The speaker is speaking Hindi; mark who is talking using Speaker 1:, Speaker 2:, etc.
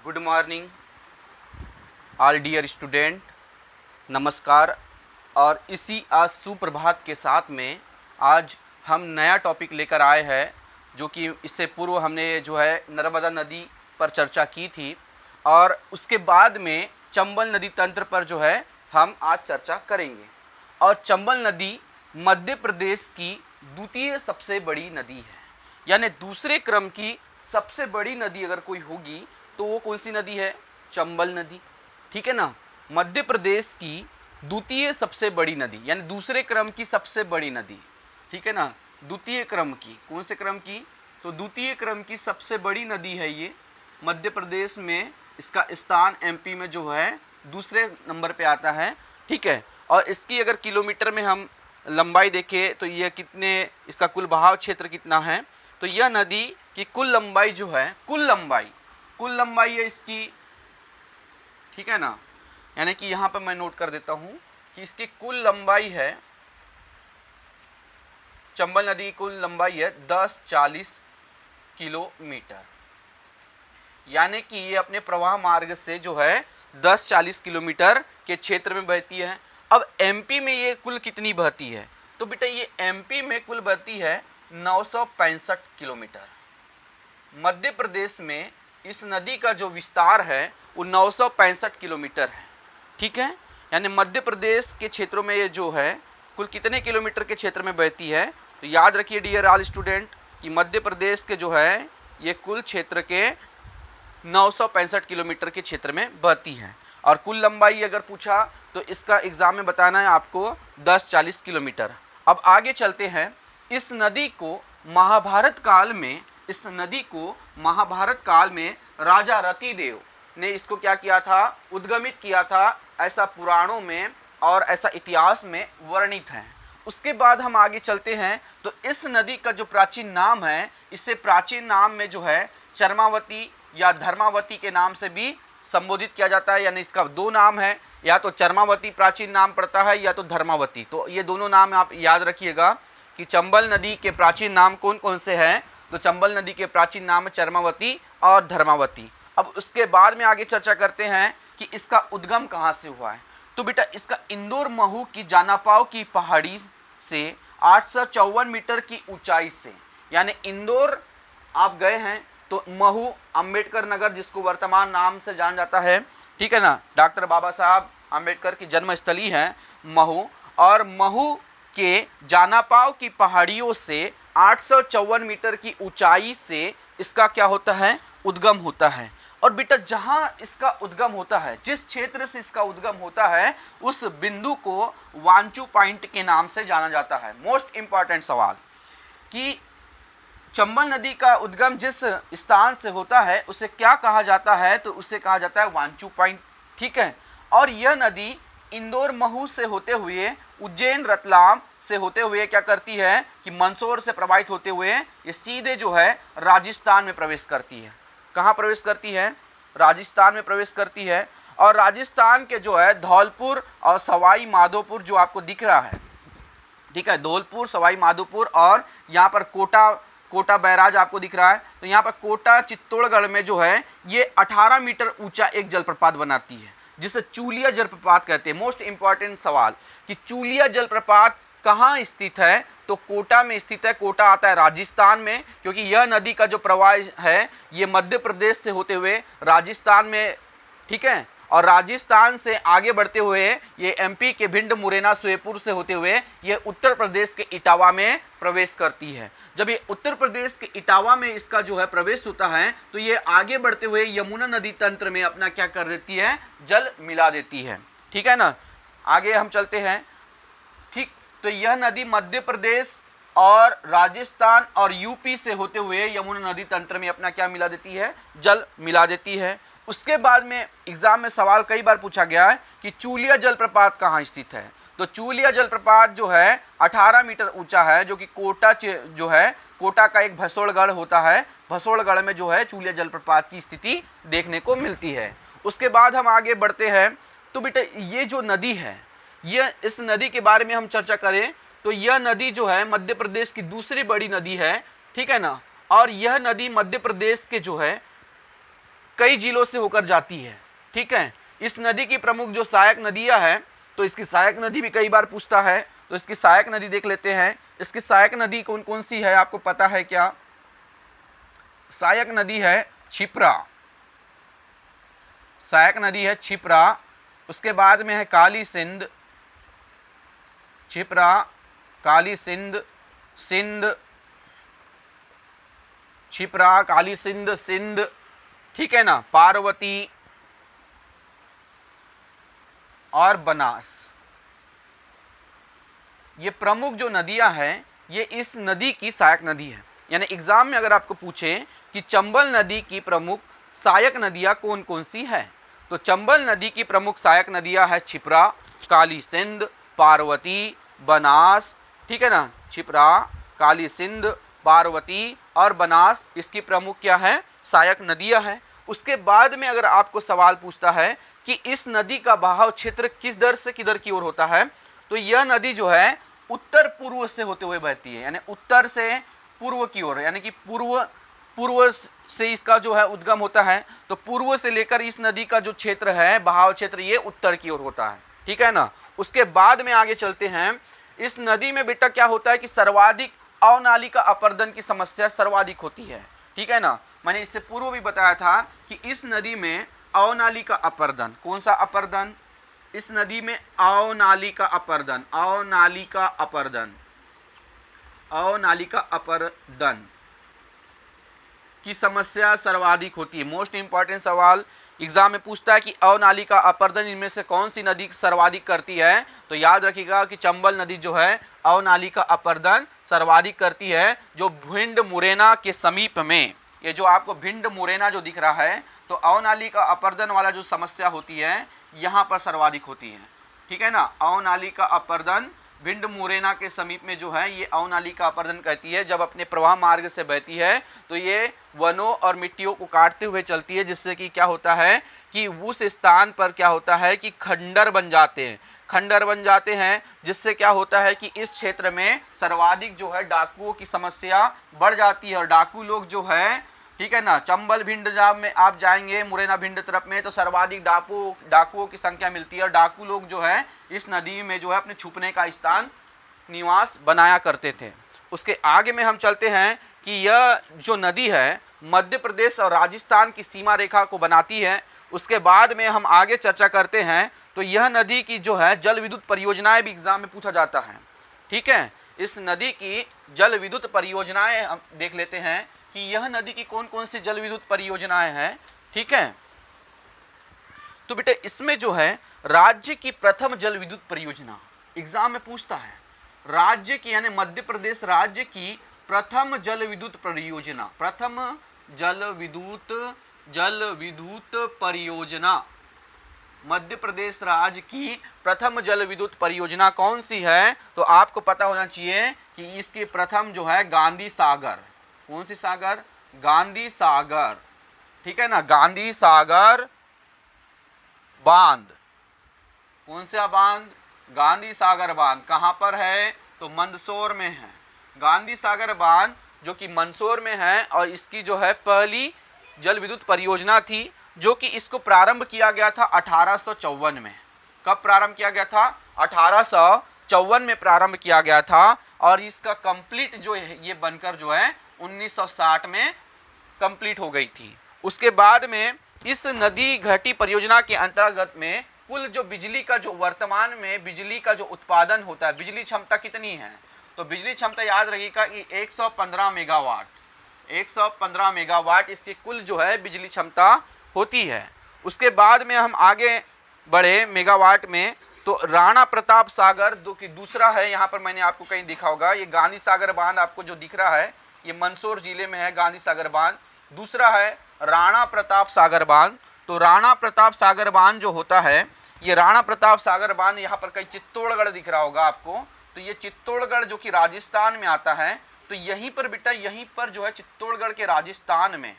Speaker 1: Good morning all dear student, नमस्कार। और इसी आज सुप्रभात के साथ में आज हम नया टॉपिक लेकर आए हैं, जो कि इससे पूर्व हमने जो है नर्मदा नदी पर चर्चा की थी और उसके बाद में चंबल नदी तंत्र पर जो है हम आज चर्चा करेंगे। और चंबल नदी मध्य प्रदेश की द्वितीय सबसे बड़ी नदी है, यानी दूसरे क्रम की सबसे बड़ी नदी अगर कोई होगी तो वो कौन सी नदी है? चंबल नदी। ठीक है ना, मध्य प्रदेश की द्वितीय सबसे बड़ी नदी, यानी दूसरे क्रम की सबसे बड़ी नदी। ठीक है ना, द्वितीय क्रम की, कौन से क्रम की? तो द्वितीय क्रम की सबसे बड़ी नदी है ये मध्य प्रदेश में। इसका स्थान एमपी में जो है दूसरे नंबर पे आता है। ठीक है, और इसकी अगर किलोमीटर में हम लंबाई देखें तो ये कितने, इसका कुल बहाव क्षेत्र कितना है? तो यह नदी की कुल लंबाई जो है, कुल लंबाई है इसकी, ठीक है ना, यानी कि यहाँ पर मैं नोट कर देता हूँ कि इसकी कुल लंबाई है, चंबल नदी की कुल लंबाई है 1040 किलोमीटर, यानी कि ये अपने प्रवाह मार्ग से जो है 1040 किलोमीटर के क्षेत्र में बहती है। अब एमपी में ये कुल कितनी बहती है? तो बेटा ये एमपी में कुल बहती है 965 किलोमीटर। मध्य प्रदेश में इस नदी का जो विस्तार है वो 965 किलोमीटर है। ठीक है, यानी मध्य प्रदेश के क्षेत्रों में ये जो है कुल कितने किलोमीटर के क्षेत्र में बहती है? तो याद रखिए डियर ऑल स्टूडेंट कि मध्य प्रदेश के जो है ये कुल क्षेत्र के 965 किलोमीटर के क्षेत्र में बहती है। और कुल लंबाई अगर पूछा तो इसका एग्जाम में बताना है आपको 1040 किलोमीटर। अब आगे चलते हैं। इस नदी को महाभारत काल में राजा रतिदेव ने इसको क्या किया था? उद्गमित किया था, ऐसा पुराणों में और ऐसा इतिहास में वर्णित है। उसके बाद हम आगे चलते हैं तो इस नदी का जो प्राचीन नाम है, इससे प्राचीन नाम में जो है चर्मावती या धर्मावती के नाम से भी संबोधित किया जाता है, यानी इसका दो नाम है, या तो चर्मावती प्राचीन नाम पड़ता है या तो धर्मावती। तो ये दोनों नाम आप याद रखिएगा कि चंबल नदी के प्राचीन नाम कौन कौन से हैं। तो चंबल नदी के प्राचीन नाम है चर्मावती और धर्मावती। अब उसके बाद में आगे चर्चा करते हैं कि इसका उद्गम कहाँ से हुआ है। तो बेटा इसका इंदौर महू की जानापाव की पहाड़ी से 854 मीटर की ऊंचाई से, यानी इंदौर आप गए हैं तो महू अंबेडकर नगर, जिसको वर्तमान नाम से जाना जाता है, ठीक है ना, डॉक्टर बाबा साहब अंबेडकर की जन्मस्थली है महू, और महू के जानापाव की पहाड़ियों से 854 मीटर की ऊंचाई से इसका क्या होता है? उद्गम होता है। और बेटा जहां इसका उद्गम होता है, जिस क्षेत्र से इसका उद्गम होता है, उस बिंदु को वांचू पॉइंट के नाम से जाना जाता है। मोस्ट इंपॉर्टेंट सवाल कि चंबल नदी का उद्गम जिस स्थान से होता है उसे क्या कहा जाता है? तो उसे कहा जाता है वांचू पॉइंट। ठीक है, और यह नदी इंदौर महू से होते हुए उज्जैन रतलाम से होते हुए क्या करती है कि मंदसौर से प्रवाहित होते हुए ये सीधे जो है राजस्थान में प्रवेश करती है। कहाँ प्रवेश करती है? राजस्थान में प्रवेश करती है। और राजस्थान के जो है धौलपुर और सवाई माधोपुर जो आपको दिख रहा है, ठीक है, धौलपुर, सवाई माधोपुर, और यहाँ पर कोटा बैराज आपको दिख रहा है। तो यहाँ पर कोटा चित्तौड़गढ़ में जो है ये 18 मीटर ऊंचा एक जलप्रपात बनाती है, जिसे चूलिया जलप्रपात कहते हैं। मोस्ट इंपॉर्टेंट सवाल कि चूलिया जलप्रपात कहाँ स्थित है? तो कोटा में स्थित है। कोटा आता है राजस्थान में, क्योंकि यह नदी का जो प्रवाह है ये मध्य प्रदेश से होते हुए राजस्थान में, ठीक है, और राजस्थान से आगे बढ़ते हुए ये एमपी के भिंड, मुरैना, श्योपुर से होते हुए ये उत्तर प्रदेश के इटावा में प्रवेश करती है। जब ये उत्तर प्रदेश के इटावा में इसका जो है प्रवेश होता है तो ये आगे बढ़ते हुए यमुना नदी तंत्र में अपना क्या कर देती है? जल मिला देती है। ठीक है ना, आगे हम चलते हैं। ठीक, तो यह नदी मध्य प्रदेश और राजस्थान और यूपी से होते हुए यमुना नदी तंत्र में अपना क्या मिला देती है? जल मिला देती है। उसके बाद में एग्जाम में सवाल कई बार पूछा गया है कि चूलिया जलप्रपात कहाँ स्थित है। तो चूलिया जलप्रपात जो है 18 मीटर ऊंचा है, जो कि कोटा का एक भसोड़गढ़ होता है, भसोड़गढ़ में जो है चूलिया जलप्रपात की स्थिति देखने को मिलती है। उसके बाद हम आगे बढ़ते हैं। तो बेटा ये जो नदी है, ये इस नदी के बारे में हम चर्चा करें तो यह नदी जो है मध्य प्रदेश की दूसरी बड़ी नदी है। ठीक है ना, और यह नदी मध्य प्रदेश के जो है कई जिलों से होकर जाती है। ठीक है, इस नदी की प्रमुख जो सहायक नदियां हैं, तो इसकी सहायक नदी भी कई बार पूछता है, तो इसकी सहायक नदी देख लेते हैं। इसकी सहायक नदी कौन कौन सी है, आपको पता है क्या? सहायक नदी है क्षिप्रा, सहायक नदी है क्षिप्रा। उसके बाद में है काली सिंध, क्षिप्रा, काली सिंध, सिंध, क्षिप्रा, काली सिंध, सिंध, ठीक है ना, पार्वती और बनास। ये प्रमुख जो नदियां हैं, ये इस नदी की सहायक नदी है। यानी एग्जाम में अगर आपको पूछे कि चंबल नदी की प्रमुख सहायक नदियां कौन कौन सी है, तो चंबल नदी की प्रमुख सहायक नदियां है क्षिप्रा, काली सिंध, पार्वती, बनास। ठीक है ना, क्षिप्रा, काली सिंध, पार्वती और बनास इसकी प्रमुख क्या है, सहायक नदियां हैं। उसके बाद में अगर आपको सवाल पूछता है कि इस नदी का बहाव क्षेत्र किस दर से किधर की ओर होता है, तो यह नदी जो है उत्तर पूर्व से होते हुए बहती है, यानी उत्तर से पूर्व की ओर, यानी कि पूर्व से इसका जो है उद्गम होता है। तो पूर्व से लेकर इस नदी का जो क्षेत्र है, बहाव क्षेत्र, ये उत्तर की ओर होता है। ठीक है ना। उसके बाद में आगे चलते हैं। इस नदी में बेटा क्या होता है कि सर्वाधिक अवनालिका अपरदन की समस्या सर्वाधिक होती है। ठीक है ना, मैंने इससे पूर्व भी बताया था कि इस नदी में अवनालिका अपरदन, कौन सा अपरदन, इस नदी में अवनालिका अपरदन, अवनालिका अपरदन, अवनालिका अपरदन की समस्या सर्वाधिक होती है। मोस्ट इंपॉर्टेंट सवाल एग्जाम में पूछता है कि अवनालिका अपरदन इनमें से कौन सी नदी सर्वाधिक करती है, तो याद रखिएगा कि चंबल नदी जो है अवनालिका अपरदन सर्वाधिक करती है, जो भिंड मुरैना के समीप में, ये जो आपको भिंड मुरैना जो दिख रहा है, तो अवनालिका अपरदन वाला जो समस्या होती है यहाँ पर सर्वाधिक होती है। ठीक है ना, अवनालिका अपरदन भिंड मुरैना के समीप में जो है ये अवनालिका अपरदन कहती है। जब अपने प्रवाह मार्ग से बहती है तो ये वनों और मिट्टियों को काटते हुए चलती है, जिससे कि क्या होता है कि उस स्थान पर क्या होता है कि खंडर बन जाते हैं, खंडर बन जाते हैं, जिससे क्या होता है कि इस क्षेत्र में सर्वाधिक जो है डाकुओं की समस्या बढ़ जाती है। और डाकू लोग जो है, ठीक है ना, चंबल भिंड में आप जाएंगे मुरैना भिंड तरफ में, तो सर्वाधिक डाकुओं की संख्या मिलती है। और डाकू लोग जो है इस नदी में जो है अपने छुपने का स्थान, निवास बनाया करते थे। उसके आगे में हम चलते हैं कि यह जो नदी है मध्य प्रदेश और राजस्थान की सीमा रेखा को बनाती है। उसके बाद में हम आगे चर्चा करते हैं, तो यह नदी की जो है जल विद्युत परियोजनाएं भी एग्जाम में पूछा जाता है। ठीक है, इस नदी की जल विद्युत परियोजनाएं हम देख लेते हैं कि यह नदी की कौन कौन सी जल विद्युत परियोजनाएं हैं। ठीक है, तो बेटे इसमें जो है राज्य की प्रथम जल विद्युत परियोजना एग्जाम में पूछता है, राज्य की यानी मध्य प्रदेश राज्य की प्रथम जल विद्युत परियोजना, प्रथम जल विद्युत परियोजना, मध्य प्रदेश राज्य की प्रथम जल विद्युत परियोजना कौन सी है, तो आपको पता होना चाहिए कि इसकी प्रथम जो है गांधी सागर, कौन सी सागर, गांधी सागर। ठीक है ना, गांधी सागर बांध, कौन सा बांध, गांधी सागर बांध। कहां पर है, तो मंदसौर में है। गांधी सागर बांध जो कि मंदसौर में है, और इसकी जो है पहली जल विद्युत परियोजना थी, जो कि इसको प्रारंभ किया गया था 1854 में। कब प्रारंभ किया गया था, 1854 में प्रारंभ किया गया था। और इसका कंप्लीट जो है ये बनकर जो है 1960 में कंप्लीट हो गई थी। उसके बाद में इस नदी घाटी परियोजना के अंतर्गत में कुल जो बिजली का जो वर्तमान में बिजली का जो उत्पादन होता है, बिजली क्षमता कितनी है, तो बिजली क्षमता याद रखिएगा कि 115 मेगावाट, 115 मेगावाट इसकी कुल जो है बिजली क्षमता होती है। उसके बाद में हम आगे बढ़े मेगावाट में, तो राणा प्रताप सागर जो कि दूसरा है, यहाँ पर मैंने आपको कहीं दिखा होगा, ये गांधी सागर बांध आपको जो दिख रहा है ये मंदसौर जिले में है गांधी सागर बांध। दूसरा है राणा प्रताप सागर बांध। तो राणा प्रताप सागर बांध जो होता है, ये राणा प्रताप सागर बांध यहाँ पर कहीं चित्तौड़गढ़ दिख रहा होगा आपको, तो ये चित्तौड़गढ़ जो कि राजस्थान में आता है। तो यहीं पर बेटा, यहीं पर जो है चित्तौड़गढ़ के राजस्थान में